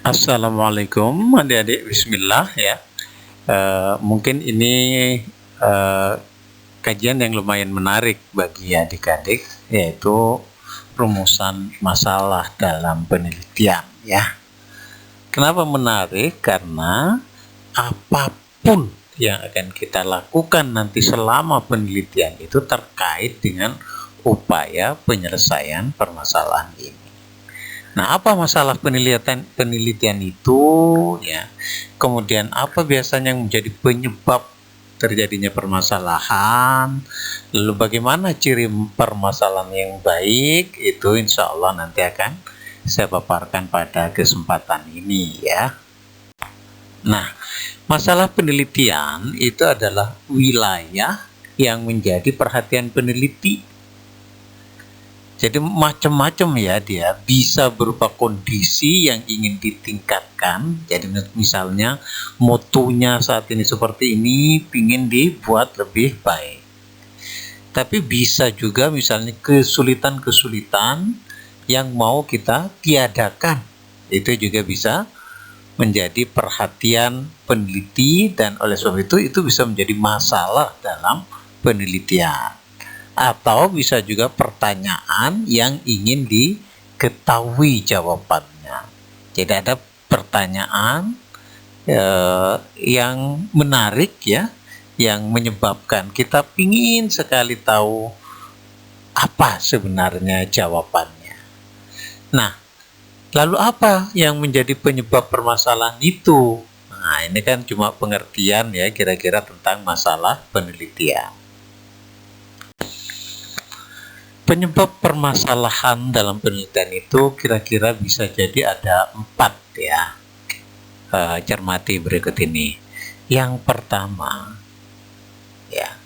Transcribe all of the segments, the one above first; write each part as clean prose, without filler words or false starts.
Assalamualaikum adik-adik, bismillah ya. Mungkin ini eh, kajian yang lumayan menarik bagi adik-adik, yaitu rumusan masalah dalam penelitian ya. Kenapa menarik? Karena apapun yang akan kita lakukan nanti selama penelitian itu terkait dengan upaya penyelesaian permasalahan ini. Nah, apa masalah penelitian itu ya? Kemudian apa biasanya yang menjadi penyebab terjadinya permasalahan? Lalu bagaimana ciri permasalahan yang baik? Itu insya Allah nanti akan saya paparkan pada kesempatan ini ya. Nah, masalah penelitian itu adalah wilayah yang menjadi perhatian peneliti. Jadi macam-macam ya, dia bisa berupa kondisi yang ingin ditingkatkan. Jadi misalnya mutunya saat ini seperti ini, ingin dibuat lebih baik. Tapi bisa juga misalnya kesulitan-kesulitan yang mau kita tiadakan. Itu juga bisa menjadi perhatian peneliti, dan oleh sebab itu bisa menjadi masalah dalam penelitian. Atau bisa juga pertanyaan yang ingin diketahui jawabannya. Jadi ada pertanyaan yang menarik ya, yang menyebabkan kita ingin sekali tahu apa sebenarnya jawabannya. Nah, lalu apa yang menjadi penyebab permasalahan itu? Nah, ini kan cuma pengertian ya kira-kira tentang masalah penelitian. Penyebab permasalahan dalam penelitian itu kira-kira bisa jadi ada 4 ya. Cermati berikut ini. Yang pertama ya,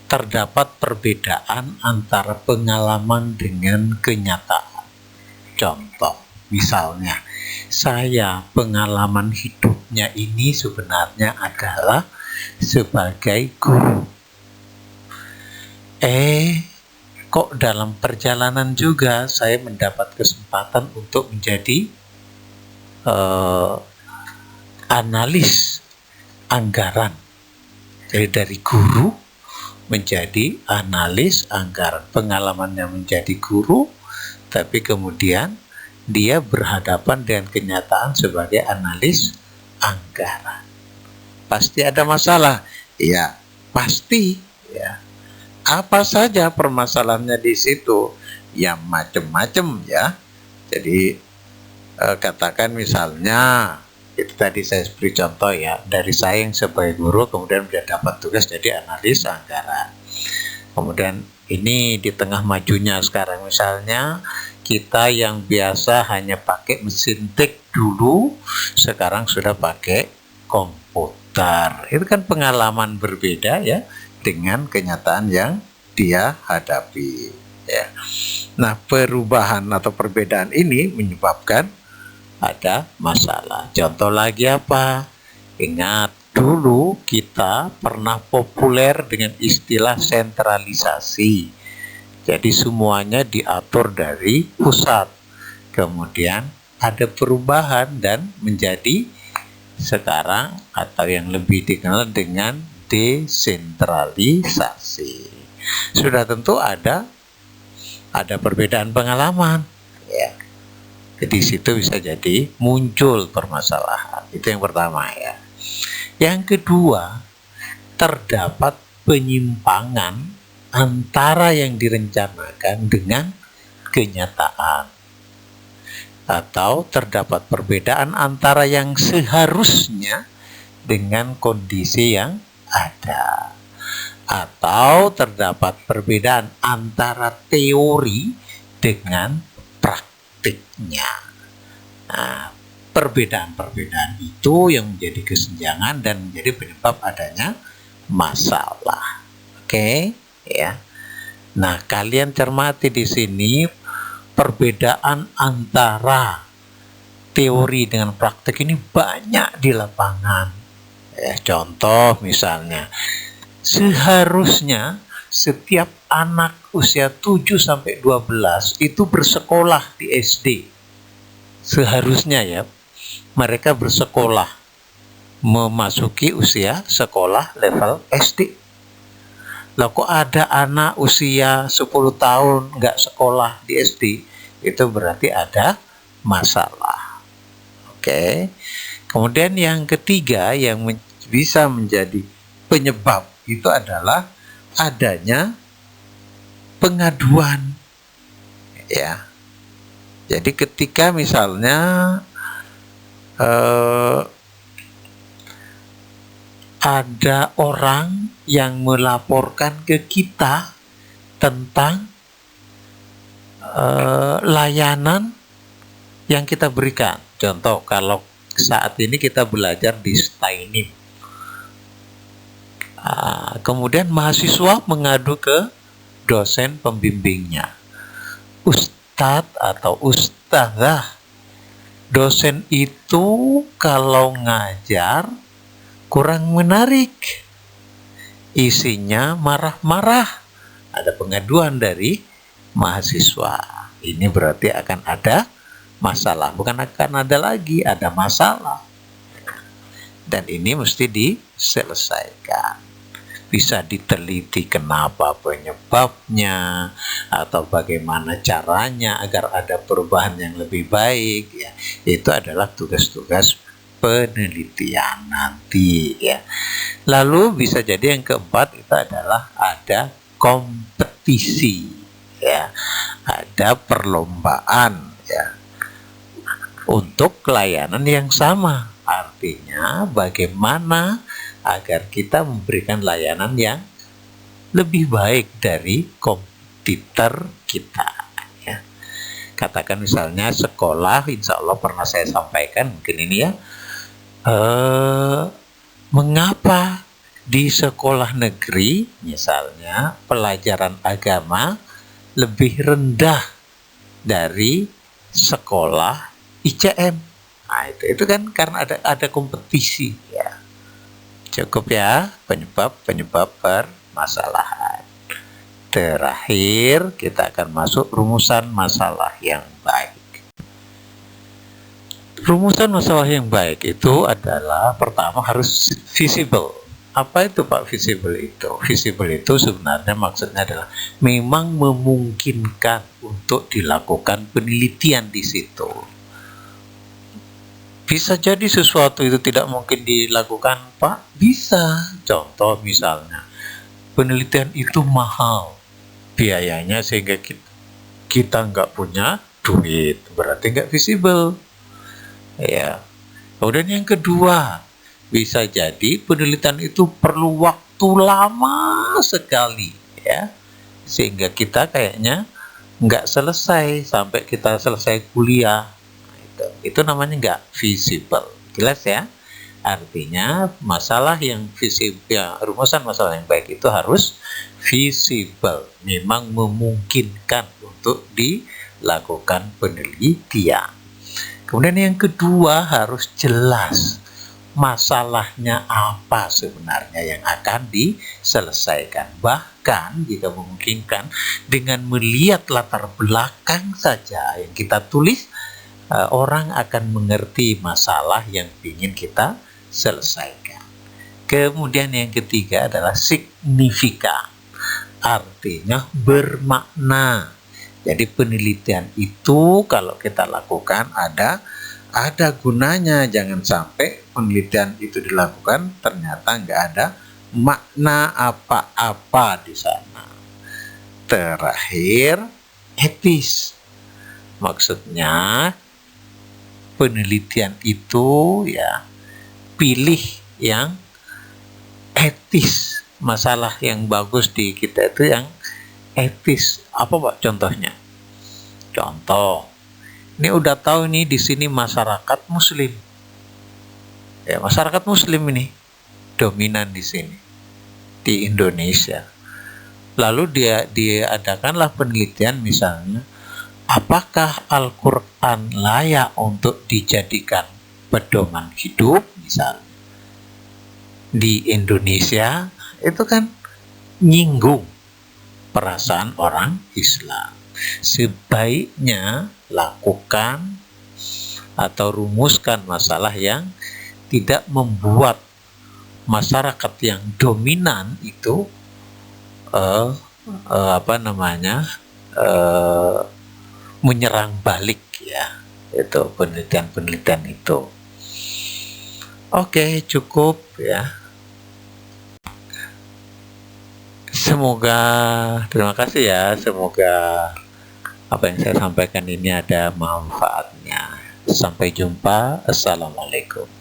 terdapat perbedaan antara pengalaman dengan kenyataan. Contoh, misalnya saya pengalaman hidupnya ini sebenarnya adalah sebagai guru. Kok dalam perjalanan juga saya mendapat kesempatan untuk menjadi analis anggaran. Jadi dari guru menjadi analis anggaran. Pengalamannya menjadi guru, tapi kemudian dia berhadapan dengan kenyataan sebagai analis anggaran. Pasti ada masalah? Ya, pasti ya. Apa saja permasalahannya di situ? Ya macam-macam ya. Jadi katakan misalnya itu tadi saya beri contoh ya, dari saya yang sebagai guru kemudian dapat tugas jadi analis anggaran. Kemudian ini di tengah majunya sekarang misalnya kita yang biasa hanya pakai mesin tik dulu, sekarang sudah pakai komputer. Itu kan pengalaman berbeda ya dengan kenyataan yang dia hadapi ya. Nah, perubahan atau perbedaan ini menyebabkan ada masalah. Contoh lagi apa? Ingat dulu kita pernah populer dengan istilah sentralisasi. Jadi semuanya diatur dari pusat. Kemudian ada perubahan dan menjadi sekarang atau yang lebih dikenal dengan desentralisasi. Sudah tentu ada perbedaan pengalaman ya. Jadi situ bisa jadi muncul permasalahan. Itu yang pertama ya. Yang kedua, terdapat penyimpangan antara yang direncanakan dengan kenyataan. Atau terdapat perbedaan antara yang seharusnya dengan kondisi yang ada. Atau terdapat perbedaan antara teori dengan praktiknya. Nah, perbedaan-perbedaan itu yang menjadi kesenjangan dan menjadi penyebab adanya masalah. Oke, ya. Nah, kalian cermati di sini perbedaan antara teori dengan praktik ini banyak di lapangan. Contoh misalnya, seharusnya setiap anak usia 7-12 itu bersekolah di SD. Seharusnya ya. mereka bersekolah, memasuki usia sekolah level SD. Lah kok ada anak usia 10 tahun nggak sekolah di SD, itu berarti ada masalah. Oke. Kemudian yang ketiga yang bisa menjadi penyebab itu adalah adanya pengaduan, ya. Jadi ketika misalnya ada orang yang melaporkan ke kita tentang layanan yang kita berikan. Contoh, kalau saat ini kita belajar di Stainim, kemudian mahasiswa mengadu ke dosen pembimbingnya, Ustadz atau Ustazah, dosen itu kalau ngajar kurang menarik, isinya marah-marah. Ada pengaduan dari mahasiswa. Ini berarti akan ada masalah, bukan akan ada lagi, ada masalah. Dan ini mesti diselesaikan. Bisa diteliti kenapa penyebabnya atau bagaimana caranya agar ada perubahan yang lebih baik, ya. Itu adalah tugas-tugas penelitian nanti, ya. Lalu bisa jadi yang keempat itu adalah ada kompetisi, ya. Ada perlombaan, ya, untuk layanan yang sama. Artinya bagaimana agar kita memberikan layanan yang lebih baik dari kompetitor kita, ya. Katakan misalnya sekolah, insya Allah pernah saya sampaikan mungkin ini, ya, mengapa di sekolah negeri misalnya pelajaran agama lebih rendah dari sekolah ICM. Nah, itu kan karena ada kompetisi, ya. Cukup, ya, penyebab permasalahan. Terakhir kita akan masuk rumusan masalah yang baik. Rumusan masalah yang baik itu adalah pertama harus visible. Apa itu Pak visible itu? Visible itu sebenarnya maksudnya adalah memang memungkinkan untuk dilakukan penelitian di situ. Bisa jadi sesuatu itu tidak mungkin dilakukan, Pak? Bisa. Contoh misalnya, penelitian itu mahal biayanya sehingga kita nggak punya duit, berarti nggak visible, ya. Kemudian yang kedua, bisa jadi penelitian itu perlu waktu lama sekali, ya, sehingga kita kayaknya nggak selesai sampai kita selesai kuliah. Itu namanya nggak visible. Jelas, ya? Artinya masalah yang visible, ya, rumusan masalah yang baik itu harus visible, memang memungkinkan untuk dilakukan penelitian. Kemudian yang kedua harus jelas masalahnya apa sebenarnya yang akan diselesaikan. Bahkan jika memungkinkan dengan melihat latar belakang saja yang kita tulis, orang akan mengerti masalah yang ingin kita selesaikan. Kemudian yang ketiga adalah signifikan, artinya bermakna. Jadi penelitian itu kalau kita lakukan ada gunanya. Jangan sampai penelitian itu dilakukan ternyata nggak ada makna apa-apa di sana. Terakhir, etis. Maksudnya penelitian itu, ya, pilih yang etis. Masalah yang bagus di kita itu yang etis. Apa Pak contohnya? Contoh, ini udah tahu nih di sini masyarakat Muslim, ya, masyarakat Muslim ini dominan di sini di Indonesia. Lalu diadakanlah penelitian misalnya, apakah Al-Quran layak untuk dijadikan pedoman hidup misalnya di Indonesia? Itu kan nyinggung perasaan orang Islam. Sebaiknya lakukan atau rumuskan masalah yang tidak membuat masyarakat yang dominan itu menyerang balik, ya. Itu penelitian itu. Oke, cukup ya. Terima kasih ya. Semoga apa yang saya sampaikan ini ada manfaatnya. Sampai jumpa. Assalamualaikum.